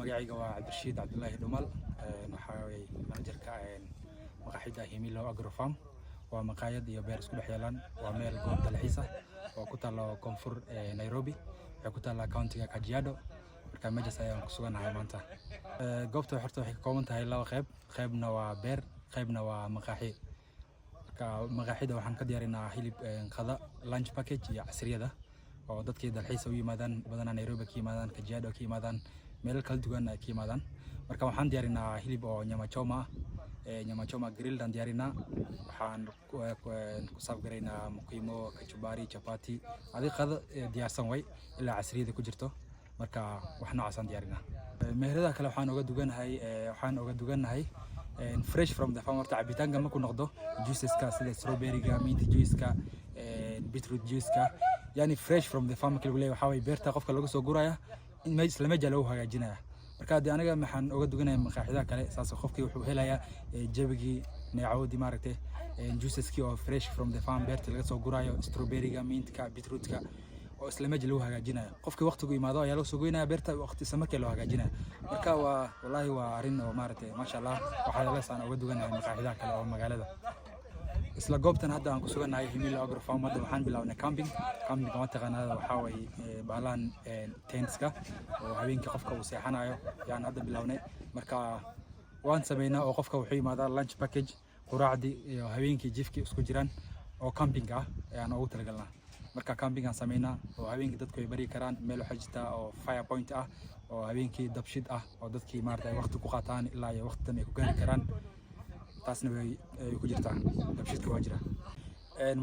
magacayga waa Cabdirashiid Cabdullaahi Dhumal waxaa weeye managerka maqaaxida Himilo Agro Farm waa maqaayad iyo beer isku dhex yeelan waa meel goob dalxiis ah oo ku taalo koonfur Nairobi waxay ku taala countiga Kajiado marka meeshaas ayaan ku suganahay maanta goobta horta waxay ka kooban tahay laba qaybna waa beer qaybna waa maqaaxi marka maqaaxida waxaan ka diyaarinaa hilib qada lunch package iyo casriyada oo dadkii dalxiis u yimaadaan badanaa Nairobi ka yimaadaan Kajiado ka yimaadaan meel kala duwan ay ka yimaadaan marka waxaan diyaarinaa hilib oo nyama choma grilled aan diyaarinaa waxaan ku saafgaraynaa mukimo kachumbari chapati adi qada diyaarsan way ilaa casriyada ku jirto marka wax noocaas aan diyaarinaa meherada kale waxaan uga duganahay fresh from the farm horta cabitaanka ma ku noqdo juiceska sida strawberry-ga mint juice-ka beetroot juice-ka yani fresh from the farm kale waxa way beerta qofka lagu soo guraya in isla meesha lagu hagaajinaya marka hadii aniga maxaan uga duganahay maqaaxida kale saas qofkii wuxuu helayaa jabigi neecawdi maaragtay juiceski oo fresh from the farm beerta laga soo gurayo strawberry-ga mint-ka beetroot-ka oo isla meesha lagu hagaajinayo qofkii waqtigu imaado ayaa loo soo goynaya beerta waqti isla markii loo hagaajinayo marka wallahi waa arin oo maaragtay ma sha Allah waxa la saan uga duganahay maqaaxida kale oo magaalada isla goobtan hadda aan ku suganahay Himilo Agro Farm hadda waxaan bilawnay camping ma taqaanaa waxa way baalan tentska oo habeenkii qofka uu seexanayo yaan hadda bilawnay marka waan sameynaa oo qofka wuxuu yimaadaa lunch package quraacdi iyo habeenkii jifki isku jiraan oo camping ah ayaan ugu talagalnaa marka camping aan sameynaa oo habeenkii dadku ay bari karaan meel waxa jirta oo fire point ah oo habeenkii dabshid ah oo dadkii maartay waqti ku qaataan ilaa iyo waqti ay ku gaari karaan taasna way ku jirtaa dabshidka waa jira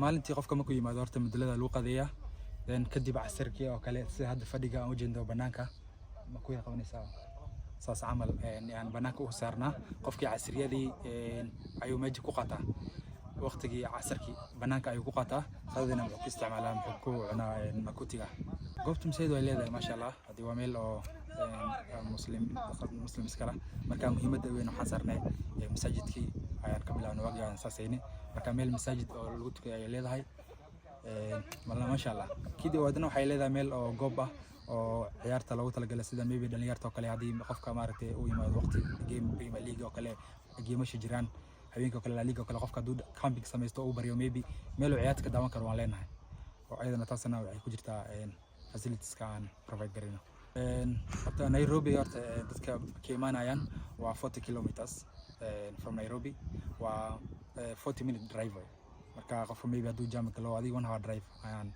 maalintii qofka markuu yimaado horta mudlada lagu qadeeyaa kadib casirkii oo kale sida hadda fadhiga aan u jeedo banaanka ma ku qabanaysaa saas camal aan banaanka u saarnaa qofkii casriyadii ayuu meesha ku qaataa waqtigii casirkii banaanka ayuu ku qaataa qadadina wuxuu ku isticmaalaa muxuu ku cunaa makutiga goobta masjid way leedahay ma sha Allah hadii waa meel oo muslim iskala marka muhiimadda weyn waxaan saarnay masaajidkii ayaan ka bilaabnay waqtigaan saasayni marka meel masaajid oo lagu tukayo ay leedahay ma sha Allah kidii wadana waxay leedahay meel oo goob ah oo ciyaarta loogu talagalay sida maybe dhalinyarta oo kale hadii qofka maaragtay uu yimaado waqti game Premier League oo kale geemasha jiraan habeenkii kale La Liga kale qofka duu camping samaysto oo bariyo maybe meel uu ciyaarta ka daawan karo waan leenahay oo ayadana taasna waxay ku jirtaa facilities ka aan provide garino horta Nairobi horta dadka ka imaanayaan waa 40 kilometers from Nairobi waa 40-minute drive marka qofka maybe haduu jam galo adiga 1 hour drive ayaan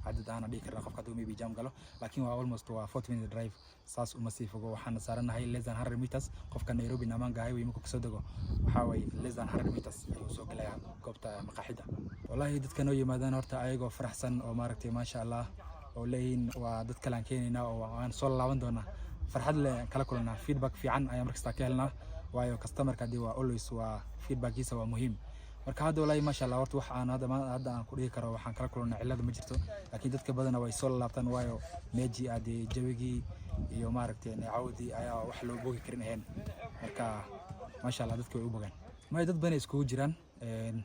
hadda dhigi karnaa qofka haduu maybe jam galo laakiin waa almost 40-minute drive saas uma sii fogo waxaan saaranahay less than 100 meters qofka Nairobi Namanga highway markuu kasoo dago waxa way less than 100 meters ayuu soo galaya goobta maqaaxida wallahi dadka noo yimaadaan horta ayagoo faraxsan oo maaragtay ma sha Allah oo leeyin waa dad kale aan keenayna oo aan soo laaban doona farxad leh kala kulana feedback fiican ayaan markasta ka helnaa waayo customer-ka hadii waa always waa feedback-kiisa waa muhiim marka hadda wallahi ma sha Allah horta wax aan hadda aan ku dhigi karo waxaan kala kulana cilad ma jirto laakiin dadka badan way soo laabtaan waayo meeji aadii jawigi iyo maaragtay neecawdi ayaa wax loo boogi karin ahayn marka ma sha Allah dadku way u bogaan ma dad badan isku jiraan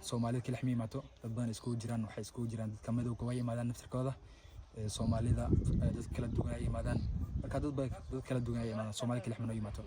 Soomaalida kala ximiimaato dad badan isku jiraan waxay isku jiraan dadka madowga way yimaadaan naftirkooda Soomaalida dad kala duwan ay yimaadaan marka dad kala duwan ay yimaadaan Soomaali kala ximiimaato